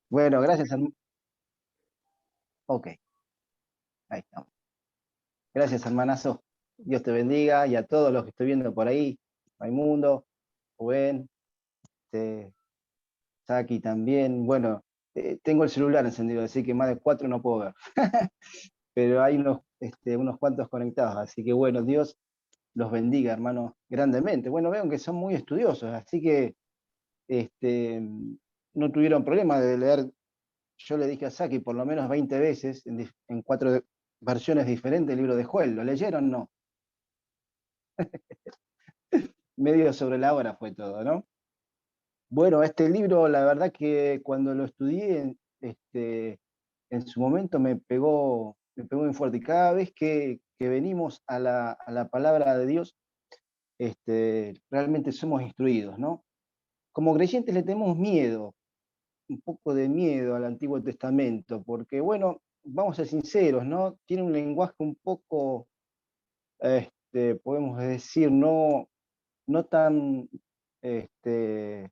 Bueno, gracias, Ok, ahí estamos. Gracias, hermanazo. Dios te bendiga y a todos los que estoy viendo por ahí. Raimundo, Rubén, este, Saki también. Bueno, tengo el celular encendido, así que más de 4 no puedo ver. Pero hay unos cuantos conectados, así que bueno, Dios los bendiga, hermanos, grandemente. Bueno, veo que son muy estudiosos, así que este, no tuvieron problema de leer. Yo le dije a Saki por lo menos 20 veces en 4 versiones diferentes el libro de Joel. ¿Lo leyeron? No. Medio sobre la hora fue todo, ¿no? Bueno, este libro, la verdad que cuando lo estudié, en su momento me pegó muy fuerte. Y cada vez que venimos a la palabra de Dios, realmente somos instruidos, ¿no? Como creyentes le tenemos miedo, un poco de miedo al Antiguo Testamento, porque, bueno, vamos a ser sinceros, ¿no? Tiene un lenguaje un poco, podemos decir, no tan, este,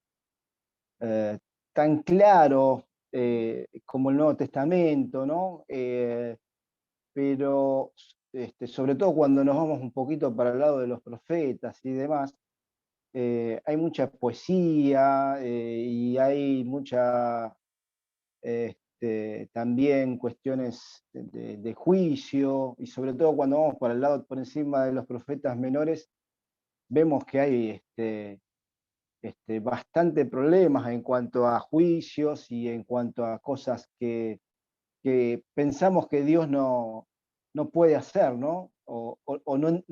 eh, tan claro como el Nuevo Testamento, ¿no? Pero sobre todo cuando nos vamos un poquito para el lado de los profetas y demás, hay mucha poesía y hay mucha, también cuestiones de juicio, y sobre todo cuando vamos para el lado por encima de los profetas menores, vemos que hay bastante problemas en cuanto a juicios y en cuanto a cosas que pensamos que Dios no puede hacer, ¿no? O no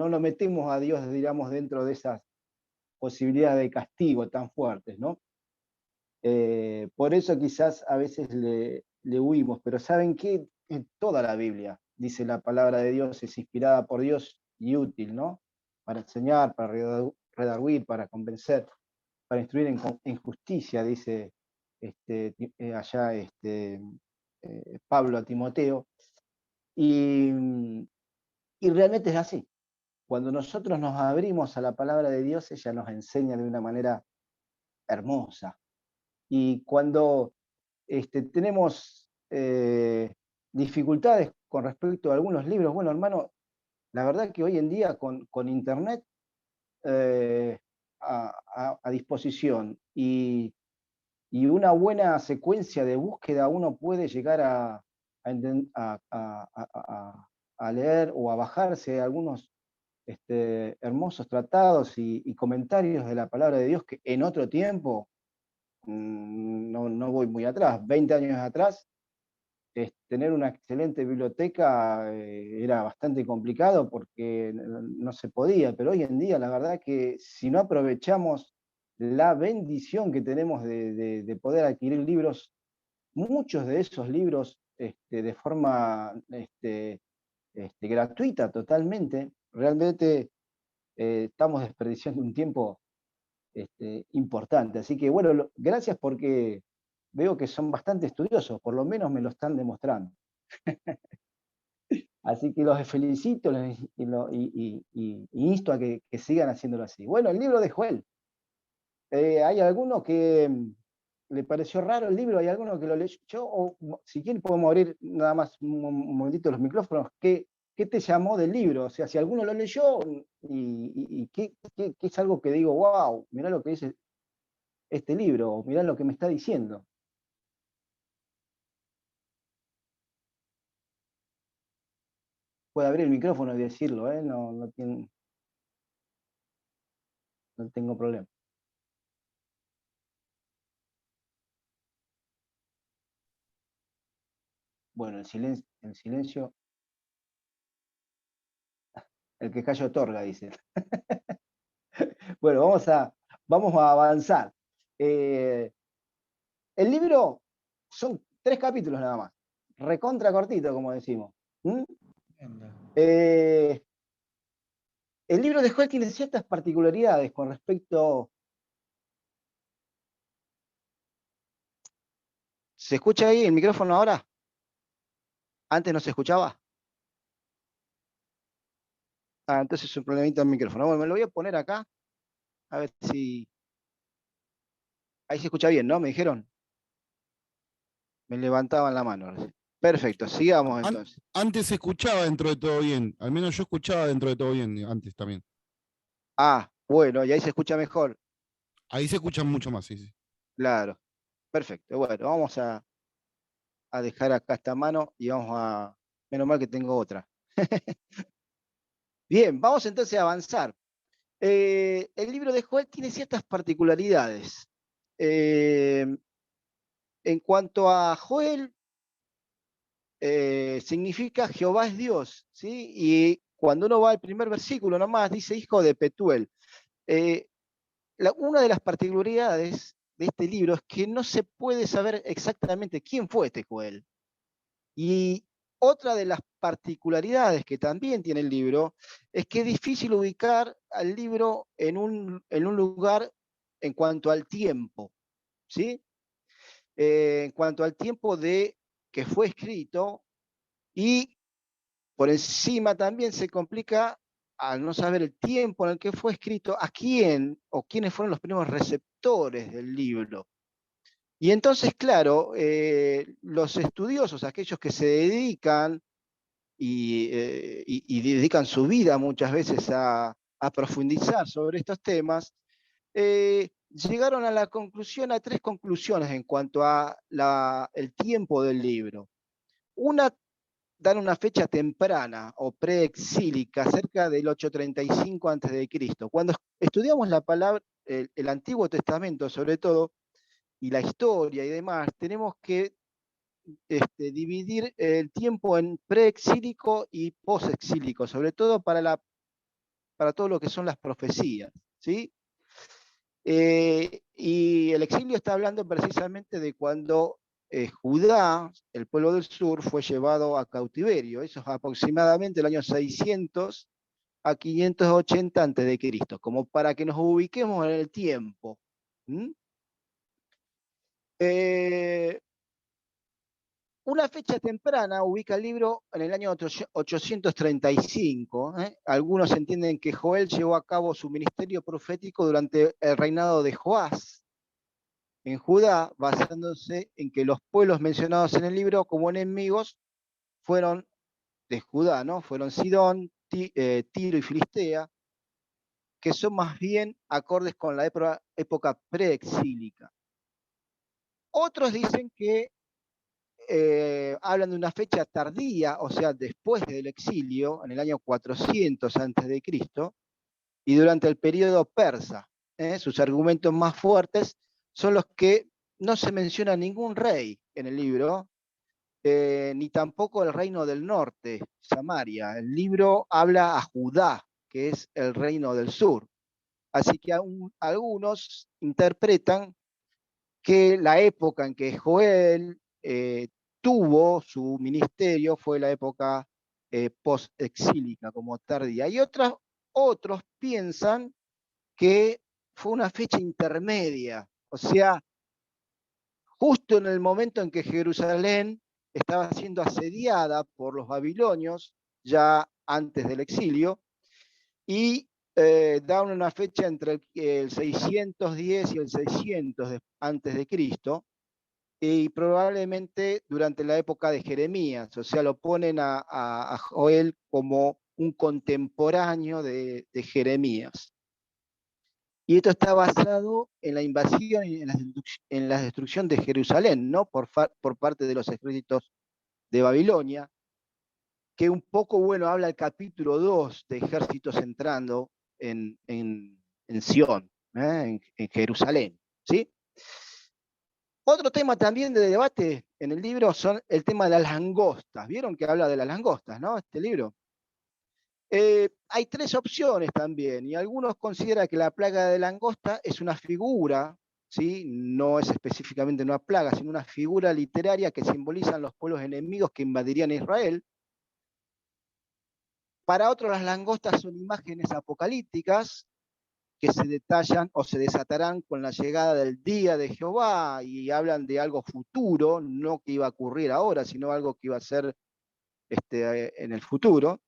lo metemos a Dios, digamos, dentro de esas posibilidades de castigo tan fuertes, ¿no? Por eso quizás a veces le huimos, pero ¿saben qué? En toda la Biblia, dice la palabra de Dios, es inspirada por Dios y útil, ¿no? Para enseñar, para redarguir, para convencer, para instruir en justicia, dice allá Pablo a Timoteo. Y, y realmente es así. Cuando nosotros nos abrimos a la palabra de Dios, ella nos enseña de una manera hermosa. Y cuando tenemos dificultades con respecto a algunos libros, bueno, hermano, la verdad que hoy en día con Internet eh, a disposición y una buena secuencia de búsqueda, uno puede llegar a leer o a bajarse algunos hermosos tratados y comentarios de la palabra de Dios que en otro tiempo, no voy muy atrás, 20 años atrás, tener una excelente biblioteca era bastante complicado porque no se podía, pero hoy en día la verdad que si no aprovechamos la bendición que tenemos de poder adquirir libros, muchos de esos libros de forma gratuita totalmente, realmente estamos desperdiciando un tiempo importante. Así que bueno, gracias porque veo que son bastante estudiosos, por lo menos me lo están demostrando. Así que los felicito y insto a que sigan haciéndolo así. Bueno, el libro de Joel. ¿Hay alguno que le pareció raro el libro? ¿Hay alguno que lo leyó? O si quieren podemos abrir nada más un momentito los micrófonos. ¿Qué te llamó del libro? O sea, si alguno lo leyó y qué es algo que digo, wow, mirá lo que dice este libro, o mirá lo que me está diciendo. Puede abrir el micrófono y decirlo, ¿eh? No tengo problema. Bueno, el silencio, el que calla otorga, dice. Bueno, vamos a avanzar. Eh, el libro son 3 capítulos nada más, recontra cortito, como decimos. ¿Mm? Eh, el libro de Joel tiene ciertas particularidades con respecto. ¿Se escucha ahí el micrófono ahora? ¿Antes no se escuchaba? Ah, entonces es un problemita del micrófono. Bueno, me lo voy a poner acá, a ver si. Ahí se escucha bien, ¿no? ¿Me dijeron? Me levantaban la mano. Perfecto, sigamos An- entonces. Antes se escuchaba dentro de todo bien. Al menos yo escuchaba dentro de todo bien antes también. Ah, bueno, y ahí se escucha mejor. Ahí se escuchan mucho más, sí, sí. Claro, perfecto. Bueno, vamos a dejar acá esta mano y vamos a... Menos mal que tengo otra. Bien, vamos entonces a avanzar. El libro de Joel tiene ciertas particularidades. Eh, en cuanto a Joel, significa Jehová es Dios, ¿sí? Y cuando uno va al primer versículo nomás, dice hijo de Petuel. Eh, una de las particularidades de este libro es que no se puede saber exactamente quién fue este Joel. Y otra de las particularidades que también tiene el libro es que es difícil ubicar al libro en un lugar en cuanto al tiempo, ¿sí? En cuanto al tiempo de que fue escrito y por encima también se complica al no saber el tiempo en el que fue escrito, a quién o quiénes fueron los primeros receptores del libro. Y entonces, claro, los estudiosos, aquellos que se dedican y dedican su vida muchas veces a profundizar sobre estos temas, llegaron a la conclusión, a tres conclusiones en cuanto a el tiempo del libro. Una, dan una fecha temprana o preexílica, cerca del 835 a.C. Cuando estudiamos la palabra, el Antiguo Testamento sobre todo, y la historia y demás, tenemos que dividir el tiempo en preexílico y posexílico, sobre todo para todo lo que son las profecías, ¿sí? Y el exilio está hablando precisamente de cuando Judá, el pueblo del sur, fue llevado a cautiverio. Eso es aproximadamente el año 600 a 580 a.C., como para que nos ubiquemos en el tiempo. ¿Mm? Eh, Una fecha temprana ubica el libro en el año 835. ¿Eh? Algunos entienden que Joel llevó a cabo su ministerio profético durante el reinado de Joás en Judá, basándose en que los pueblos mencionados en el libro como enemigos fueron de Judá, ¿no? Fueron Sidón, Tiro y Filistea, que son más bien acordes con la época preexílica. Otros dicen que hablan de una fecha tardía, o sea, después del exilio, en el año 400 a.C., y durante el periodo persa. Sus argumentos más fuertes son los que no se menciona ningún rey en el libro, ni tampoco el reino del norte, Samaria. El libro habla a Judá, que es el reino del sur. Así que algunos interpretan que la época en que Joel tuvo su ministerio fue la época post-exílica, como tardía. Y otros piensan que fue una fecha intermedia, o sea, justo en el momento en que Jerusalén estaba siendo asediada por los babilonios, ya antes del exilio, y dan una fecha entre el 610 y el 600 antes de Cristo, y probablemente durante la época de Jeremías, o sea, lo ponen a Joel como un contemporáneo de Jeremías. Y esto está basado en la invasión y en la destrucción de Jerusalén, ¿no? Por parte de los ejércitos de Babilonia, que un poco, bueno, habla el capítulo 2 de ejércitos entrando en Sión, en Jerusalén, ¿sí? Otro tema también de debate en el libro son el tema de las langostas. ¿Vieron que habla de las langostas, no? Este libro. Hay tres opciones también, y algunos consideran que la plaga de langosta es una figura, ¿sí? No es específicamente una plaga, sino una figura literaria que simbolizan los pueblos enemigos que invadirían Israel. Para otros, las langostas son imágenes apocalípticas que se detallan o se desatarán con la llegada del día de Jehová y hablan de algo futuro, no que iba a ocurrir ahora, sino algo que iba a ser en el futuro.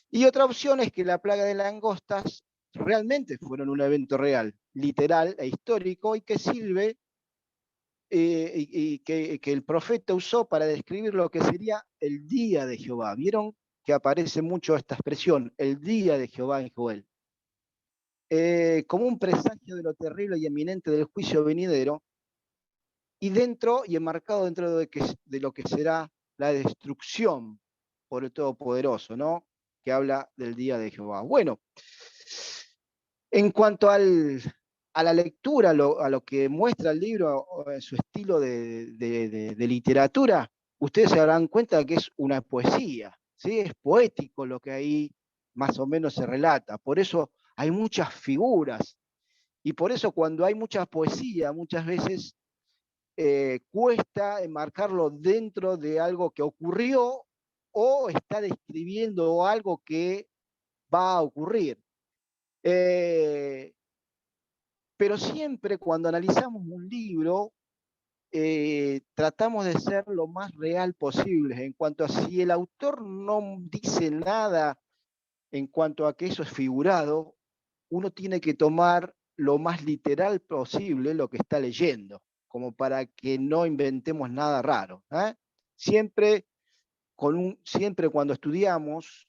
Y otra opción es que la plaga de langostas realmente fueron un evento real, literal e histórico y que sirve y que el profeta usó para describir lo que sería el día de Jehová. ¿Vieron que aparece mucho esta expresión, el día de Jehová en Joel? Como un presagio de lo terrible y eminente del juicio venidero, y dentro y enmarcado dentro de lo que será la destrucción por el Todopoderoso, ¿no? Que habla del día de Jehová. Bueno, en cuanto a la lectura, a lo que muestra el libro, su estilo de literatura, ustedes se darán cuenta que es una poesía, ¿sí? Es poético lo que ahí más o menos se relata. Por eso hay muchas figuras. Y por eso cuando hay mucha poesía, muchas veces cuesta enmarcarlo dentro de algo que ocurrió o está describiendo algo que va a ocurrir. Eh, pero siempre cuando analizamos un libro, tratamos de ser lo más real posible en cuanto a si el autor no dice nada en cuanto a que eso es figurado, uno tiene que tomar lo más literal posible lo que está leyendo, como para que no inventemos nada raro. Siempre, siempre cuando estudiamos,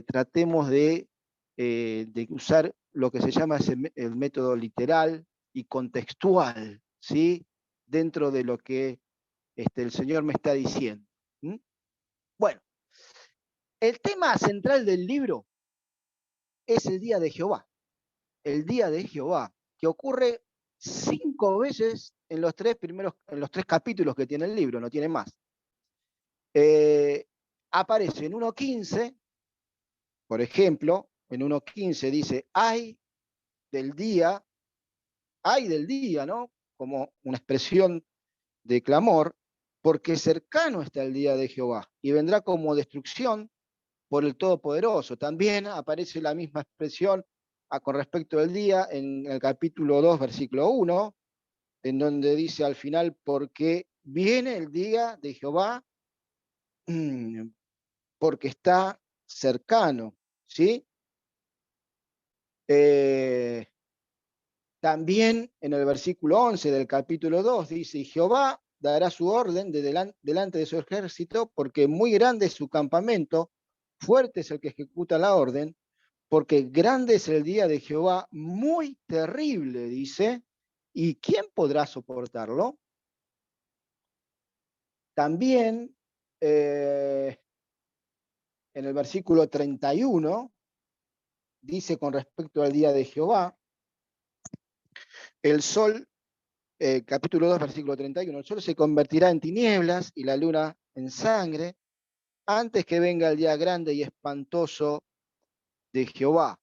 tratemos de usar lo que se llama el método literal y contextual, ¿sí? Dentro de lo que el Señor me está diciendo. ¿Mm? Bueno, el tema central del libro es el día de Jehová. El día de Jehová, que ocurre 5 veces en los 3 capítulos que tiene el libro, no tiene más. Aparece en 1.15, por ejemplo, en 1.15 dice, ay del día, ¿no? Como una expresión de clamor, porque cercano está el día de Jehová y vendrá como destrucción por el Todopoderoso. También aparece la misma expresión con respecto al día en el capítulo 2, versículo 1, en donde dice al final, porque viene el día de Jehová, porque está cercano, ¿sí? También en el versículo 11 del capítulo 2 dice, y Jehová dará su orden delante de su ejército, porque muy grande es su campamento, fuerte es el que ejecuta la orden, porque grande es el día de Jehová, muy terrible, dice, ¿y quién podrá soportarlo? También en el versículo 31 dice con respecto al día de Jehová, el sol, capítulo 2, versículo 31, el sol se convertirá en tinieblas y la luna en sangre, antes que venga el día grande y espantoso de Jehová.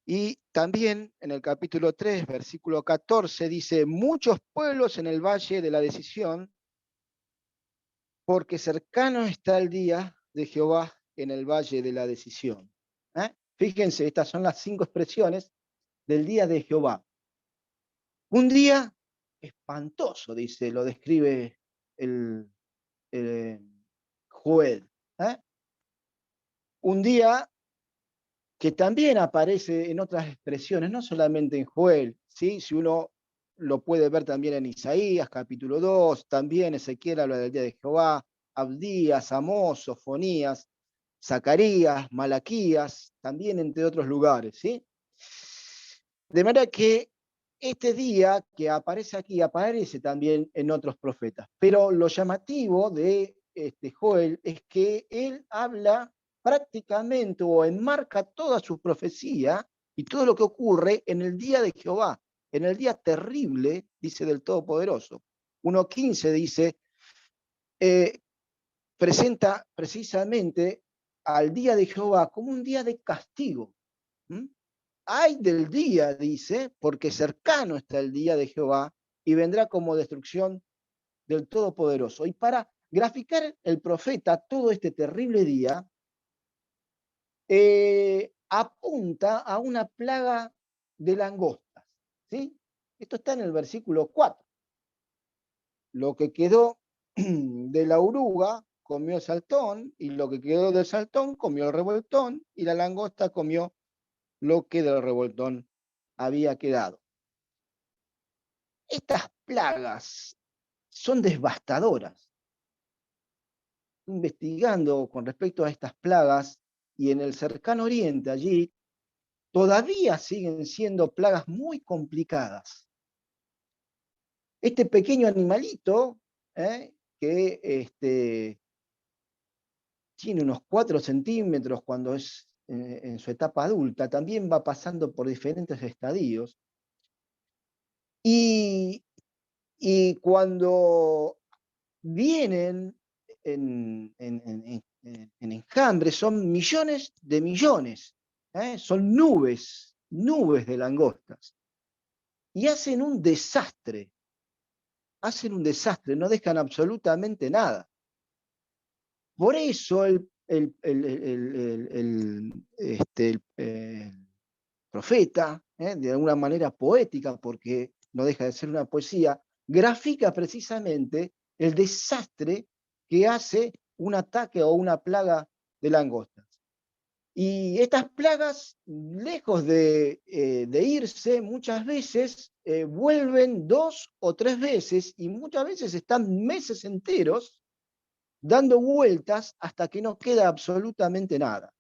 Y también en el capítulo 3, versículo 14, dice, muchos pueblos en el valle de la decisión, porque cercano está el día de Jehová en el valle de la decisión. Fíjense, estas son las 5 expresiones del día de Jehová. Un día espantoso, dice, lo describe el Joel. Un día que también aparece en otras expresiones, no solamente en Joel, ¿sí? Si uno lo puede ver también en Isaías, capítulo 2, también Ezequiel habla del día de Jehová, Abdías, Amós, Sofonías, Zacarías, Malaquías, también entre otros lugares, ¿sí? De manera que este día que aparece aquí, aparece también en otros profetas. Pero lo llamativo de Joel es que él habla prácticamente o enmarca toda su profecía y todo lo que ocurre en el día de Jehová, en el día terrible, dice del Todopoderoso. 1.15 dice, presenta precisamente al día de Jehová como un día de castigo. Ay del día, dice, porque cercano está el día de Jehová y vendrá como destrucción del Todopoderoso. Y para graficar el profeta todo este terrible día, apunta a una plaga de langostas. ¿Sí? Esto está en el versículo 4. Lo que quedó de la oruga comió el saltón, y lo que quedó del saltón comió el revoltón, y la langosta comió lo que del revoltón había quedado. Estas plagas son devastadoras. Investigando con respecto a estas plagas, y en el cercano oriente allí, todavía siguen siendo plagas muy complicadas. Este pequeño animalito, que tiene unos 4 centímetros cuando es en su etapa adulta, también va pasando por diferentes estadios. Y cuando vienen en enjambre, son millones de millones, son nubes de langostas. Y hacen un desastre, no dejan absolutamente nada. Por eso el profeta, de alguna manera poética, porque no deja de ser una poesía, grafica precisamente el desastre que hace un ataque o una plaga de langostas. Y estas plagas, lejos de irse, muchas veces vuelven 2 o 3 veces, y muchas veces están meses enteros dando vueltas hasta que no queda absolutamente nada.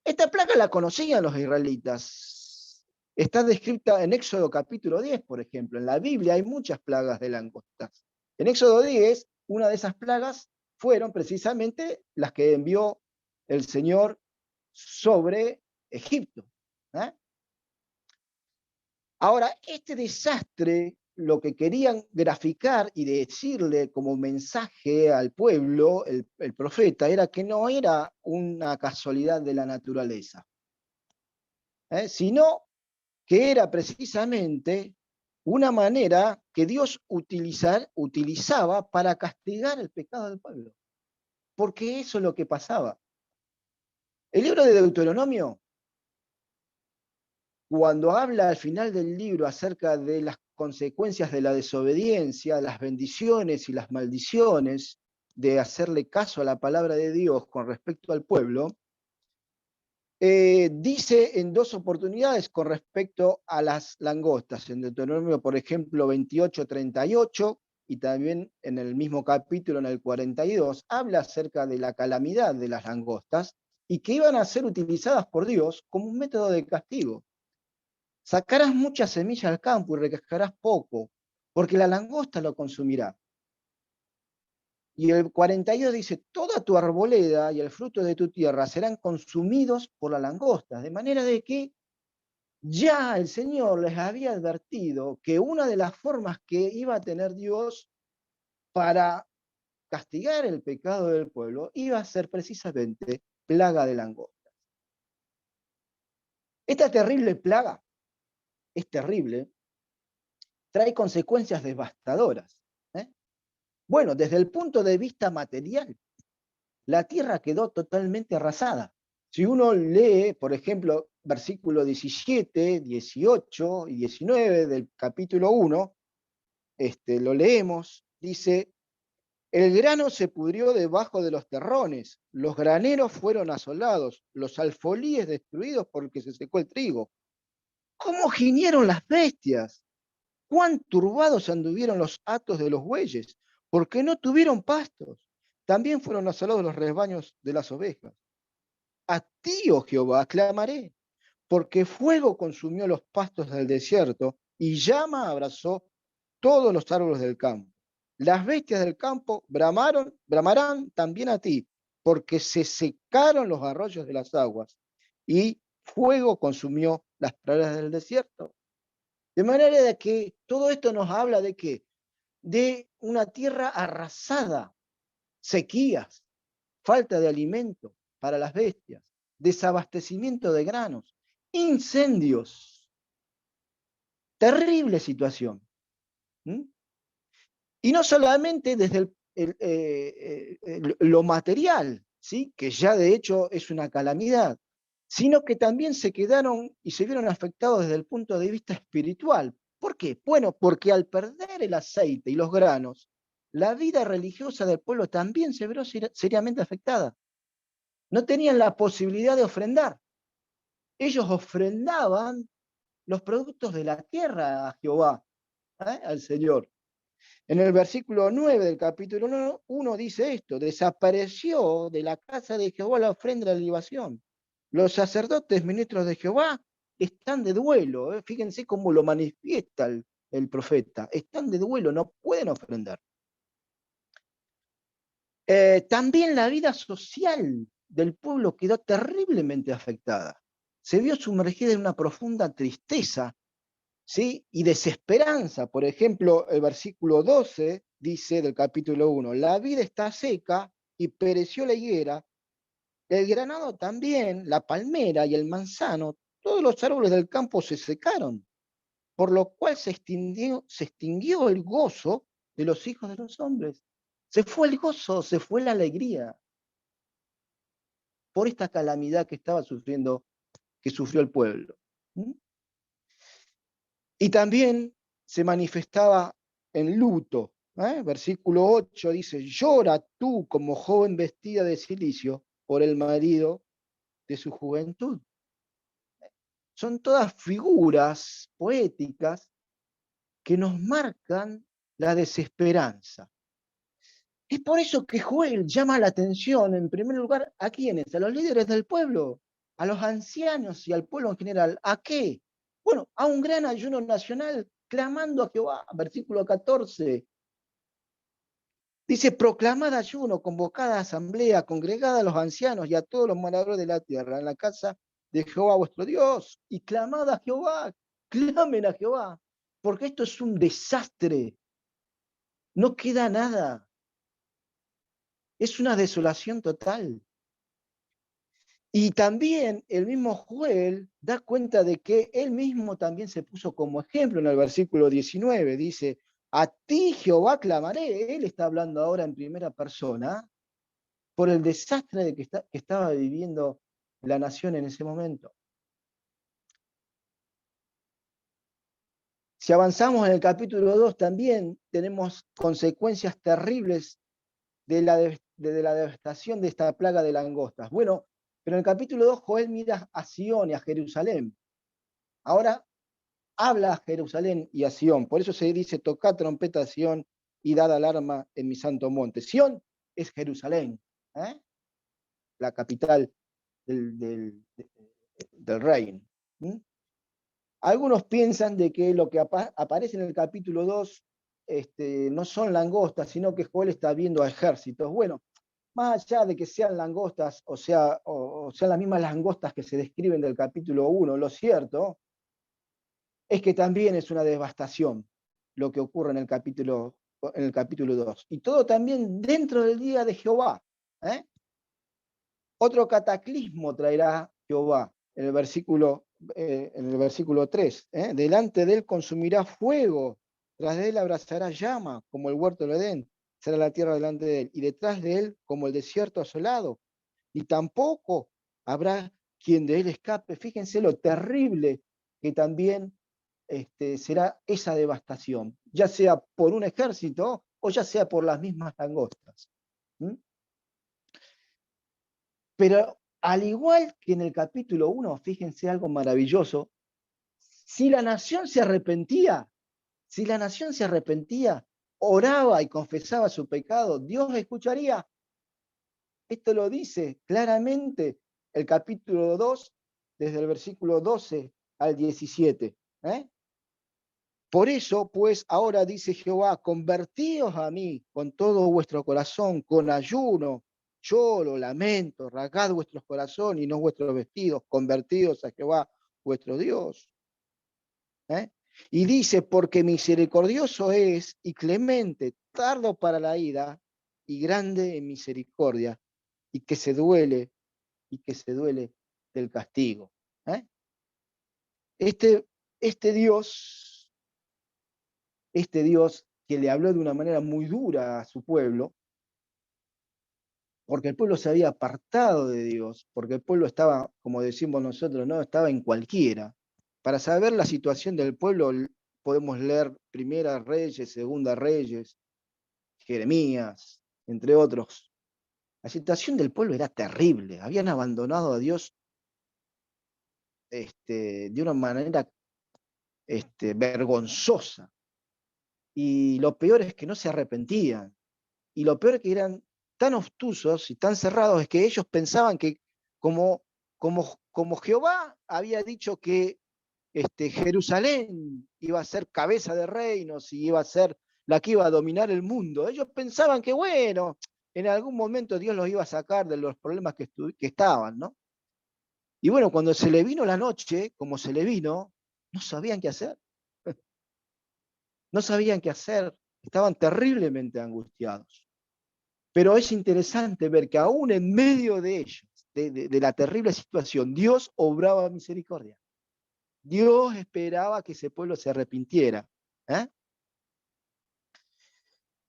Esta plaga la conocían los israelitas. Está descrita en Éxodo capítulo 10, por ejemplo. En la Biblia hay muchas plagas de langostas. En Éxodo 10, una de esas plagas fueron precisamente las que envió el Señor sobre Egipto. Ahora, este desastre, lo que querían graficar y decirle como mensaje al pueblo, el profeta, era que no era una casualidad de la naturaleza, sino que era precisamente una manera que Dios utilizaba para castigar el pecado del pueblo. Porque eso es lo que pasaba. El libro de Deuteronomio, cuando habla al final del libro acerca de las consecuencias de la desobediencia, las bendiciones y las maldiciones de hacerle caso a la palabra de Dios con respecto al pueblo, dice en 2 oportunidades con respecto a las langostas. En Deuteronomio, por ejemplo, 28:38, y también en el mismo capítulo, en el 42, habla acerca de la calamidad de las langostas y que iban a ser utilizadas por Dios como un método de castigo. Sacarás mucha semilla al campo y recascarás poco, porque la langosta lo consumirá. Y el 42 dice, toda tu arboleda y el fruto de tu tierra serán consumidos por la langosta, de manera de que ya el Señor les había advertido que una de las formas que iba a tener Dios para castigar el pecado del pueblo iba a ser precisamente plaga de langostas. Esta terrible plaga es terrible, trae consecuencias devastadoras. Bueno, desde el punto de vista material, la tierra quedó totalmente arrasada. Si uno lee, por ejemplo, versículos 17, 18 y 19 del capítulo 1, lo leemos, dice, el grano se pudrió debajo de los terrones, los graneros fueron asolados, los alfolíes destruidos porque se secó el trigo. ¿Cómo giñeron las bestias? ¿Cuán turbados anduvieron los hatos de los bueyes? Porque no tuvieron pastos. También fueron asolados los rebaños de las ovejas. A ti, oh Jehová, clamaré, porque fuego consumió los pastos del desierto y llama abrazó todos los árboles del campo. Las bestias del campo bramarán también a ti, porque se secaron los arroyos de las aguas y fuego consumió las praderas del desierto. De manera de que todo esto nos habla de qué? De una tierra arrasada, sequías, falta de alimento para las bestias, desabastecimiento de granos, incendios. Terrible situación. Y no solamente desde lo material, ¿sí? Que ya de hecho es una calamidad, sino que también se quedaron y se vieron afectados desde el punto de vista espiritual. ¿Por qué? Bueno, porque al perder el aceite y los granos, la vida religiosa del pueblo también se vio seriamente afectada. No tenían la posibilidad de ofrendar. Ellos ofrendaban los productos de la tierra a Jehová, al Señor. En el versículo 9 del capítulo 1 dice esto: desapareció de la casa de Jehová la ofrenda de la libación. Los sacerdotes ministros de Jehová están de duelo. Fíjense cómo lo manifiesta el profeta. Están de duelo, no pueden ofrendar. También la vida social del pueblo quedó terriblemente afectada. Se vio sumergida en una profunda tristeza, ¿sí? Y desesperanza. Por ejemplo, el versículo 12 dice del capítulo 1, la vid está seca y pereció la higuera, el granado también, la palmera y el manzano, todos los árboles del campo se secaron, por lo cual se extinguió el gozo de los hijos de los hombres. Se fue el gozo, se fue la alegría por esta calamidad que estaba sufriendo, que sufrió el pueblo. Y también se manifestaba en luto. Versículo 8 dice, llora tú como joven vestida de cilicio por el marido de su juventud. Son todas figuras poéticas que nos marcan la desesperanza. Es por eso que Joel llama la atención, en primer lugar, ¿a quiénes? A los líderes del pueblo, a los ancianos y al pueblo en general. ¿A qué? Bueno, a un gran ayuno nacional, clamando a Jehová, versículo 14. Dice, proclamad ayuno, convocada asamblea, congregada a los ancianos y a todos los moradores de la tierra, en la casa de Jehová vuestro Dios, y clamad a Jehová, clamen a Jehová, porque esto es un desastre, no queda nada. Es una desolación total. Y también el mismo Joel da cuenta de que él mismo también se puso como ejemplo en el versículo 19. Dice, a ti Jehová clamaré. Él está hablando ahora en primera persona por el desastre que estaba viviendo la nación en ese momento. Si avanzamos en el capítulo 2 también tenemos consecuencias terribles de la devastación de esta plaga de langostas. Bueno, pero en el capítulo 2 Joel mira a Sion y a Jerusalén. Ahora habla a Jerusalén y a Sion. Por eso se dice, tocad trompeta a Sion y dad alarma en mi santo monte. Sion es Jerusalén, la capital del reino. Algunos piensan de que lo que aparece en el capítulo 2 no son langostas, sino que Joel está viendo a ejércitos. Bueno, más allá de que sean langostas, o sean las mismas langostas que se describen del capítulo 1, lo cierto es que también es una devastación lo que ocurre en el capítulo 2. Y todo también dentro del día de Jehová. Otro cataclismo traerá Jehová en el versículo 3. Delante de él consumirá fuego, tras de él abrazará llama, como el huerto del Edén, será la tierra delante de él, y detrás de él como el desierto asolado, y tampoco habrá quien de él escape. Fíjense lo terrible que también será esa devastación, ya sea por un ejército o ya sea por las mismas langostas. Pero al igual que en el capítulo 1, fíjense algo maravilloso, si la nación se arrepentía, oraba y confesaba su pecado, Dios escucharía. Esto lo dice claramente el capítulo 2, desde el versículo 12 al 17. Por eso, pues, ahora dice Jehová, convertíos a mí con todo vuestro corazón, con ayuno, lloro, lamento, rasgad vuestros corazones y no vuestros vestidos, convertidos a Jehová vuestro Dios. Y dice, porque misericordioso es y clemente, tardo para la ira y grande en misericordia, y que se duele del castigo. Este Dios que le habló de una manera muy dura a su pueblo, porque el pueblo se había apartado de Dios, porque el pueblo estaba, como decimos nosotros, no estaba en cualquiera. Para saber la situación del pueblo podemos leer Primera Reyes, Segunda Reyes, Jeremías, entre otros. La situación del pueblo era terrible, habían abandonado a Dios de una manera vergonzosa. Y lo peor es que no se arrepentían. Y lo peor es que eran tan obtusos y tan cerrados, es que ellos pensaban que como Jehová había dicho que Jerusalén iba a ser cabeza de reinos y iba a ser la que iba a dominar el mundo, ellos pensaban que, bueno, en algún momento Dios los iba a sacar de los problemas que estaban, ¿no? Y bueno, cuando se le vino la noche, como se le vino, no sabían qué hacer. No sabían qué hacer, estaban terriblemente angustiados. Pero es interesante ver que aún en medio de ellos, de la terrible situación, Dios obraba misericordia. Dios esperaba que ese pueblo se arrepintiera. ¿eh?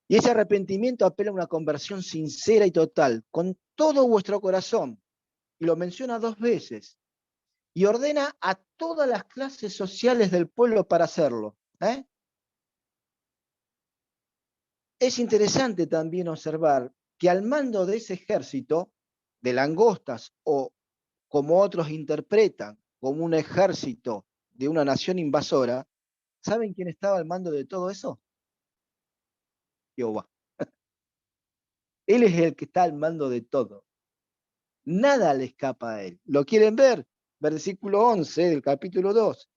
Y ese arrepentimiento apela a una conversión sincera y total, con todo vuestro corazón. Y lo menciona 2 veces. Y ordena a todas las clases sociales del pueblo para hacerlo. Es interesante también observar que al mando de ese ejército de langostas, o como otros interpretan, como un ejército de una nación invasora, ¿saben quién estaba al mando de todo eso? Jehová. Él es el que está al mando de todo. Nada le escapa a él. ¿Lo quieren ver? Versículo 11 del capítulo 2.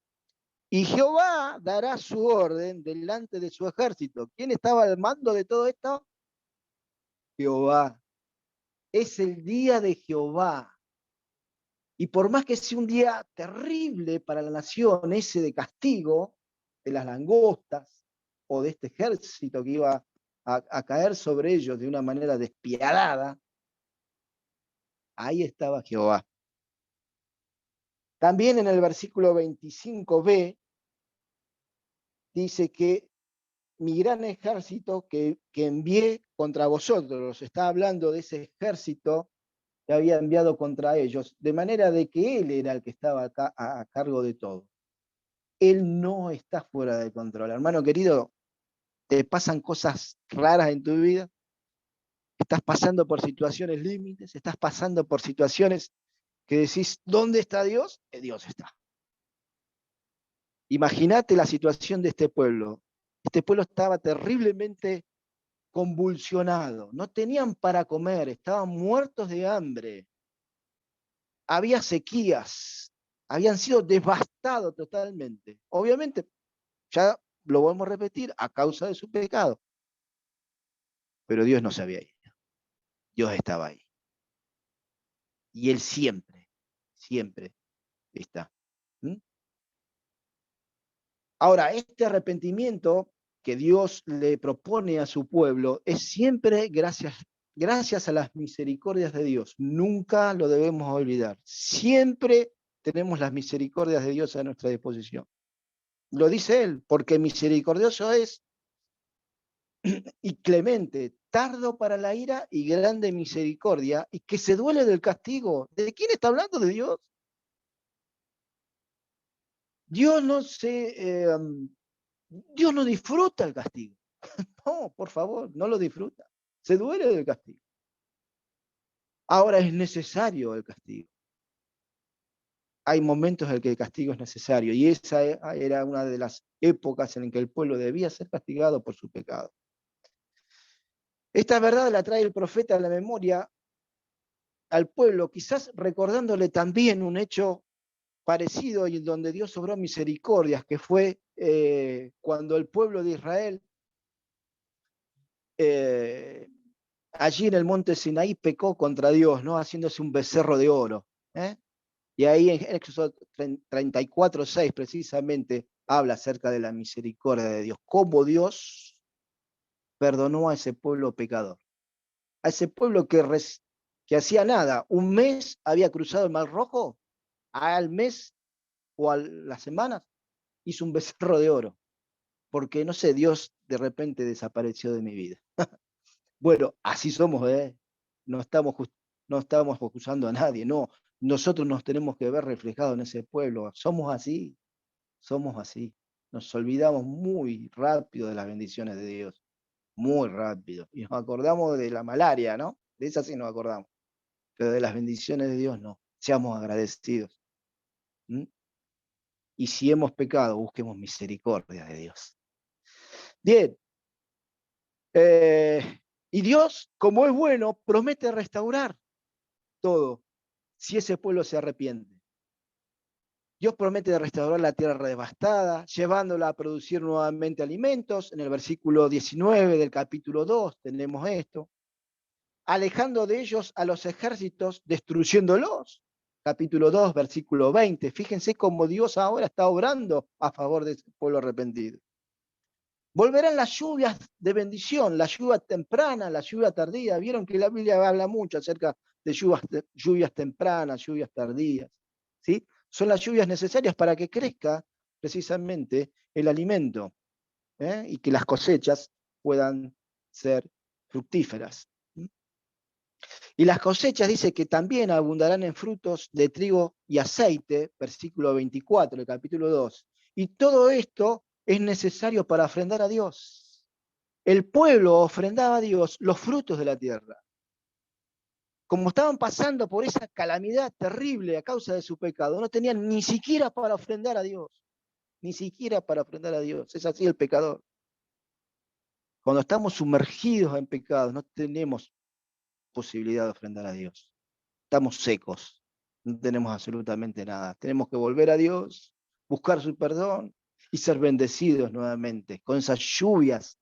Y Jehová dará su orden delante de su ejército. ¿Quién estaba al mando de todo esto? Jehová. Es el día de Jehová. Y por más que sea un día terrible para la nación, ese de castigo, de las langostas, o de este ejército que iba a caer sobre ellos de una manera despiadada, ahí estaba Jehová. También en el versículo 25b dice que mi gran ejército que envié contra vosotros, está hablando de ese ejército que había enviado contra ellos, de manera de que él era el que estaba acá a cargo de todo. Él no está fuera de control. Hermano querido, te pasan cosas raras en tu vida, estás pasando por situaciones límites, estás pasando por situaciones que decís, ¿dónde está Dios? Dios está. Imagínate la situación de este pueblo. Este pueblo estaba terriblemente convulsionado, no tenían para comer, estaban muertos de hambre, había sequías, habían sido devastados totalmente. Obviamente, ya lo volvemos a repetir, a causa de su pecado. Pero Dios no se había ido, Dios estaba ahí. Y Él siempre, siempre está. ¿Mm? Ahora, este arrepentimiento que Dios le propone a su pueblo es siempre gracias a las misericordias de Dios. Nunca lo debemos olvidar. Siempre tenemos las misericordias de Dios a nuestra disposición. Lo dice Él, porque misericordioso es y clemente, tardo para la ira y grande misericordia, y que se duele del castigo. ¿De quién está hablando? De Dios. Dios no Dios no disfruta el castigo. No, por favor, no lo disfruta. Se duele del castigo. Ahora es necesario el castigo. Hay momentos en que el castigo es necesario, y esa era una de las épocas en que el pueblo debía ser castigado por su pecado. Esta verdad la trae el profeta a la memoria al pueblo, quizás recordándole también un hecho parecido y en donde Dios obró misericordias, que fue cuando el pueblo de Israel allí en el monte Sinaí pecó contra Dios, ¿no? Haciéndose un becerro de oro. Y ahí en Éxodo 34:6 precisamente habla acerca de la misericordia de Dios, cómo Dios perdonó a ese pueblo pecador, a ese pueblo que hacía nada. Un mes había cruzado el Mar Rojo, al mes o a las semanas hizo un becerro de oro, porque no sé, Dios de repente desapareció de mi vida. Bueno, así somos, ¿eh? No estamos, no estamos acusando a nadie, no. Nosotros nos tenemos que ver reflejados en ese pueblo. Somos así, somos así. Nos olvidamos muy rápido de las bendiciones de Dios, muy rápido. Y nos acordamos de la malaria, ¿no? De esa sí nos acordamos, pero de las bendiciones de Dios no. Seamos agradecidos. ¿Mm? Y si hemos pecado, busquemos misericordia de Dios. Bien. Y Dios, como es bueno, promete restaurar todo si ese pueblo se arrepiente. Dios promete restaurar la tierra devastada, llevándola a producir nuevamente alimentos. En el versículo 19 del capítulo 2 tenemos esto. Alejando de ellos a los ejércitos, destruyéndolos. Capítulo 2, versículo 20. Fíjense cómo Dios ahora está obrando a favor de ese pueblo arrepentido. Volverán las lluvias de bendición, la lluvia temprana, la lluvia tardía. Vieron que la Biblia habla mucho acerca de lluvias tempranas, lluvias tardías. ¿Sí? Son las lluvias necesarias para que crezca precisamente el alimento, y que las cosechas puedan ser fructíferas. Y las cosechas dice que también abundarán en frutos de trigo y aceite, versículo 24 del capítulo 2. Y todo esto es necesario para ofrendar a Dios. El pueblo ofrendaba a Dios los frutos de la tierra. Como estaban pasando por esa calamidad terrible a causa de su pecado, no tenían ni siquiera para ofrendar a Dios. Ni siquiera para ofrendar a Dios. Es así el pecador. Cuando estamos sumergidos en pecados, no tenemos posibilidad de ofrendar a Dios. Estamos secos, no tenemos absolutamente nada. Tenemos que volver a Dios, buscar su perdón y ser bendecidos nuevamente con esas lluvias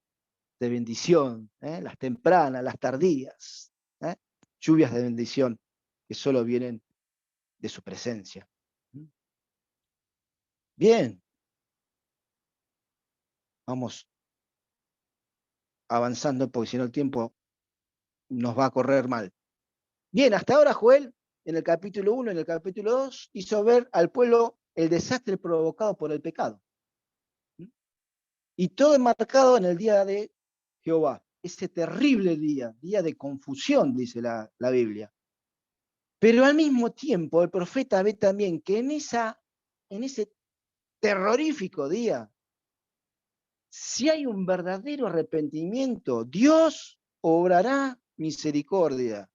de bendición, las tempranas, las tardías, lluvias de bendición que solo vienen de su presencia. Bien, vamos avanzando porque si no el tiempo nos va a correr mal. Bien, hasta ahora Joel, en el capítulo 1, en el capítulo 2, hizo ver al pueblo el desastre provocado por el pecado. Y todo enmarcado en el día de Jehová, ese terrible día de confusión, dice la Biblia. Pero al mismo tiempo el profeta ve también que en ese terrorífico día, si hay un verdadero arrepentimiento, Dios obrará misericordia,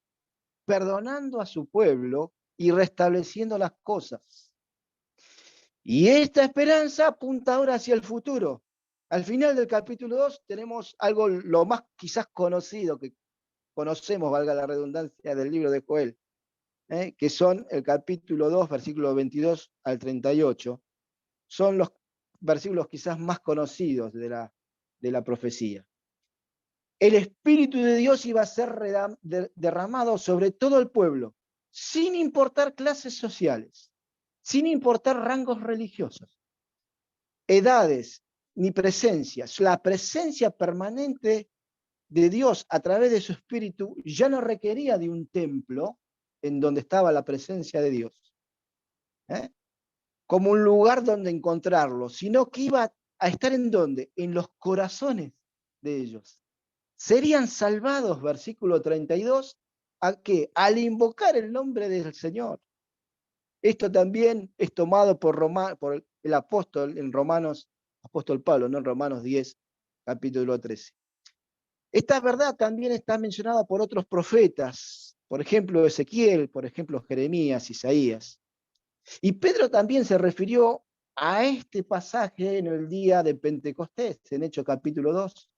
perdonando a su pueblo y restableciendo las cosas. Y esta esperanza apunta ahora hacia el futuro. Al final del capítulo 2 tenemos algo lo más quizás conocido que conocemos, valga la redundancia, del libro de Joel, que son el capítulo 2, versículos 22 al 38. Son los versículos quizás más conocidos de la profecía. El Espíritu de Dios iba a ser derramado sobre todo el pueblo, sin importar clases sociales, sin importar rangos religiosos, edades, ni presencias. La presencia permanente de Dios a través de su Espíritu ya no requería de un templo en donde estaba la presencia de Dios, como un lugar donde encontrarlo, sino que iba a estar en donde, en los corazones de ellos. Serían salvados, versículo 32, ¿a qué? Al invocar el nombre del Señor. Esto también es tomado por el apóstol en Romanos, apóstol Pablo, ¿no? En Romanos 10, capítulo 13. Esta verdad también está mencionada por otros profetas, por ejemplo Ezequiel, por ejemplo Jeremías, Isaías. Y Pedro también se refirió a este pasaje en el día de Pentecostés, en Hechos capítulo 2.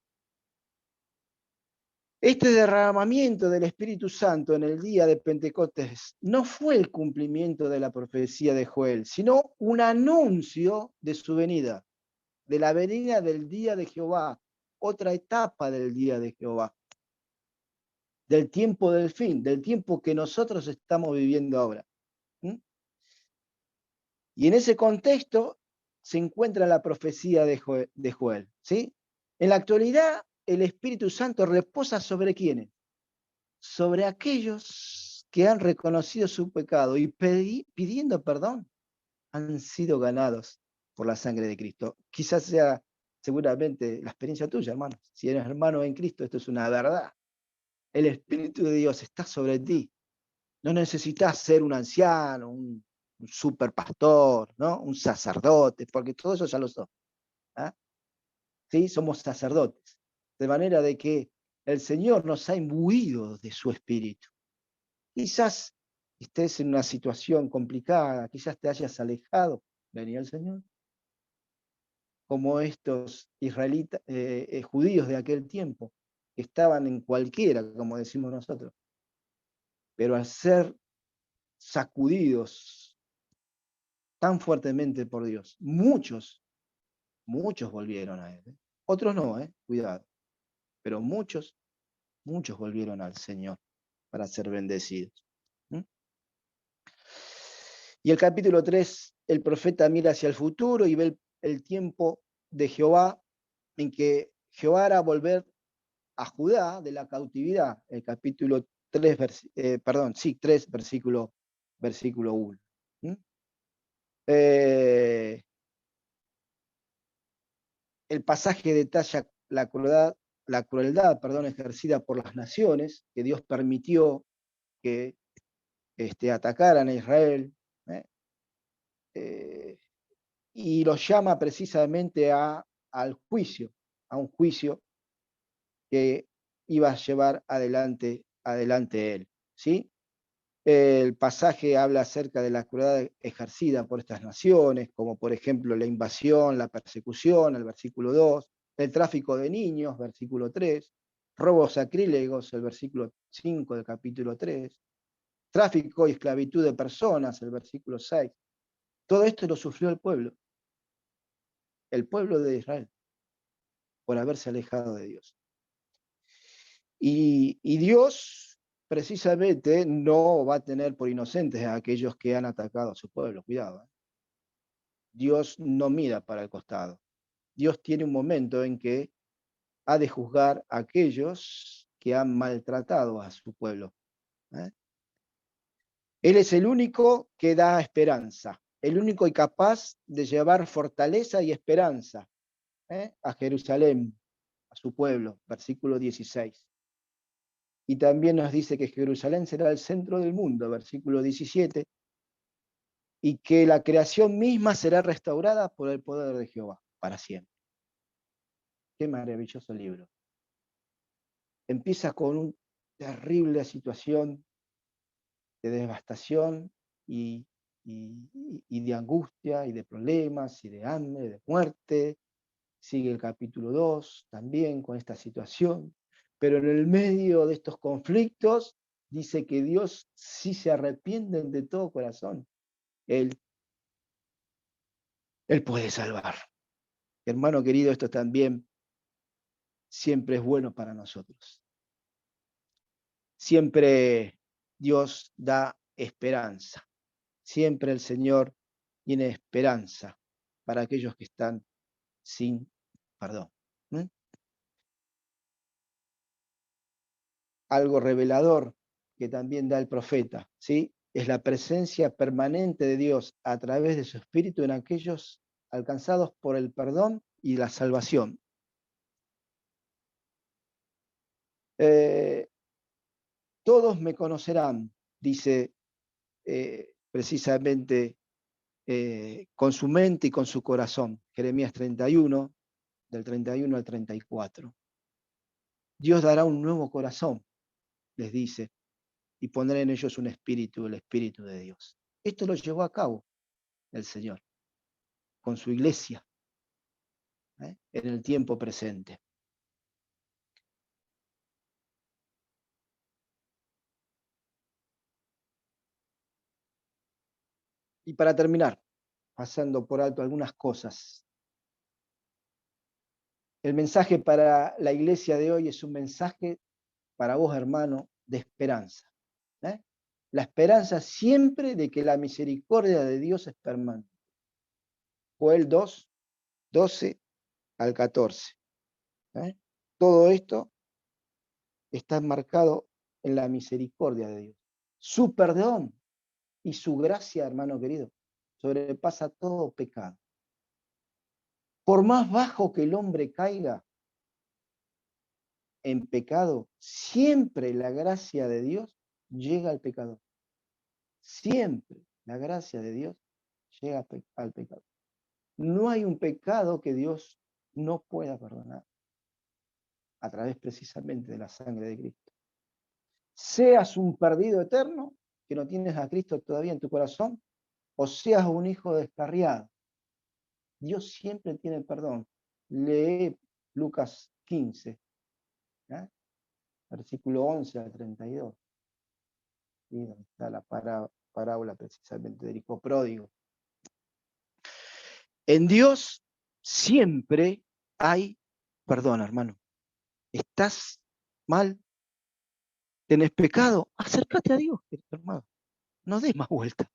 Este derramamiento del Espíritu Santo en el día de Pentecostés no fue el cumplimiento de la profecía de Joel, sino un anuncio de su venida, de la venida del día de Jehová, otra etapa del día de Jehová, del tiempo del fin, del tiempo que nosotros estamos viviendo ahora. Y en ese contexto se encuentra la profecía de Joel, ¿sí? En la actualidad, el Espíritu Santo reposa ¿sobre quiénes? Sobre aquellos que han reconocido su pecado y pidiendo perdón, han sido ganados por la sangre de Cristo. Quizás sea seguramente la experiencia tuya, hermano. Si eres hermano en Cristo, esto es una verdad. El Espíritu de Dios está sobre ti. No necesitas ser un anciano, un super pastor, ¿no? Un sacerdote, porque todo eso ya lo sos. ¿Sí? Somos sacerdotes. De manera de que el Señor nos ha imbuido de su Espíritu. Quizás estés en una situación complicada, quizás te hayas alejado, venía el Señor como estos israelitas, judíos de aquel tiempo, que estaban en cualquiera, como decimos nosotros, pero al ser sacudidos tan fuertemente por Dios, muchos volvieron a Él. Otros no, cuidado, pero muchos volvieron al Señor para ser bendecidos. ¿Mm? Y el capítulo 3, el profeta mira hacia el futuro y ve el tiempo de Jehová, en que Jehová hará volver a Judá de la cautividad. El capítulo 3, 3, versículo 1. ¿Mm? El pasaje detalla la crueldad, ejercida por las naciones, que Dios permitió que atacaran a Israel, y los llama precisamente al juicio, a un juicio que iba a llevar adelante él, ¿sí? El pasaje habla acerca de la crueldad ejercida por estas naciones, como por ejemplo la invasión, la persecución, el versículo 2, el tráfico de niños, versículo 3, robos sacrílegos, el versículo 5 del capítulo 3, tráfico y esclavitud de personas, el versículo 6. Todo esto lo sufrió el pueblo de Israel, por haberse alejado de Dios. Y Dios precisamente no va a tener por inocentes a aquellos que han atacado a su pueblo, cuidado. Dios no mira para el costado. Dios tiene un momento en que ha de juzgar a aquellos que han maltratado a su pueblo. Él es el único que da esperanza, el único y capaz de llevar fortaleza y esperanza a Jerusalén, a su pueblo, versículo 16. Y también nos dice que Jerusalén será el centro del mundo, versículo 17, y que la creación misma será restaurada por el poder de Jehová para siempre. Qué maravilloso libro. Empieza con una terrible situación de devastación y de angustia y de problemas y de hambre, de muerte. Sigue el capítulo 2 también con esta situación. Pero en el medio de estos conflictos dice que Dios sí se arrepienten de todo corazón. Él puede salvar. Hermano querido, esto también siempre es bueno para nosotros. Siempre Dios da esperanza. Siempre el Señor tiene esperanza para aquellos que están sin perdón. Algo revelador que también da el profeta, ¿sí? Es la presencia permanente de Dios a través de su Espíritu en aquellos alcanzados por el perdón y la salvación. Todos me conocerán, dice precisamente con su mente y con su corazón. Jeremías 31, del 31 al 34. Dios dará un nuevo corazón, les dice, y pondrá en ellos un espíritu, el espíritu de Dios. Esto lo llevó a cabo el Señor con su iglesia en el tiempo presente. Y para terminar, pasando por alto algunas cosas, el mensaje para la iglesia de hoy es un mensaje para vos, hermano, de esperanza. La esperanza siempre de que la misericordia de Dios es permanente. Joel 2, 12 al 14. Todo esto está enmarcado en la misericordia de Dios. Su perdón y su gracia, hermano querido, sobrepasa todo pecado. Por más bajo que el hombre caiga en pecado, siempre la gracia de Dios llega al pecador. Siempre la gracia de Dios llega al pecador. No hay un pecado que Dios no pueda perdonar a través precisamente de la sangre de Cristo. Seas un perdido eterno, que no tienes a Cristo todavía en tu corazón, o seas un hijo descarriado, Dios siempre tiene perdón. Lee Lucas 15, ¿eh? Versículo 11 al 32. ¿Sí? Donde está la parábola precisamente del hijo pródigo. En Dios siempre hay perdón, hermano. ¿Estás mal? ¿Tenés pecado? Acércate a Dios, querido hermano. No des más vuelta.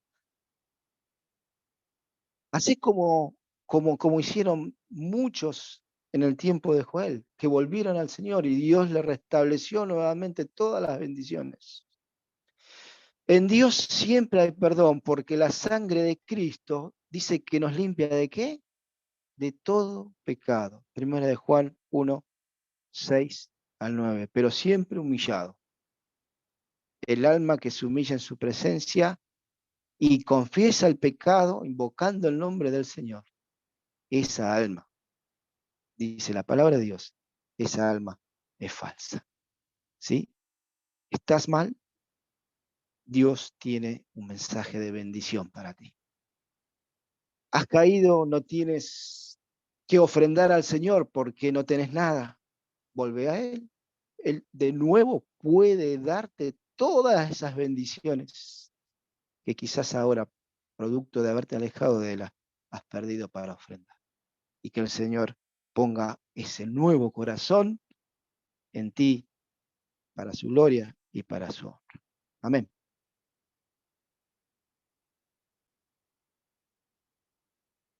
Así como hicieron muchos en el tiempo de Joel, que volvieron al Señor y Dios le restableció nuevamente todas las bendiciones. En Dios siempre hay perdón, porque la sangre de Cristo dice que nos limpia ¿de qué? De todo pecado. Primera de Juan 1, 6 al 9. Pero siempre humillado. El alma que se humilla en su presencia y confiesa el pecado invocando el nombre del Señor. Esa alma, dice la palabra de Dios, esa alma es falsa. ¿Sí? ¿Estás mal? Dios tiene un mensaje de bendición para ti. ¿Has caído? No tienes que ofrendar al Señor porque no tenés nada. Volve a Él. Él de nuevo puede darte todas esas bendiciones que quizás ahora, producto de haberte alejado de Él, has perdido para ofrendar. Y que el Señor ponga ese nuevo corazón en ti para su gloria y para su honra. Amén.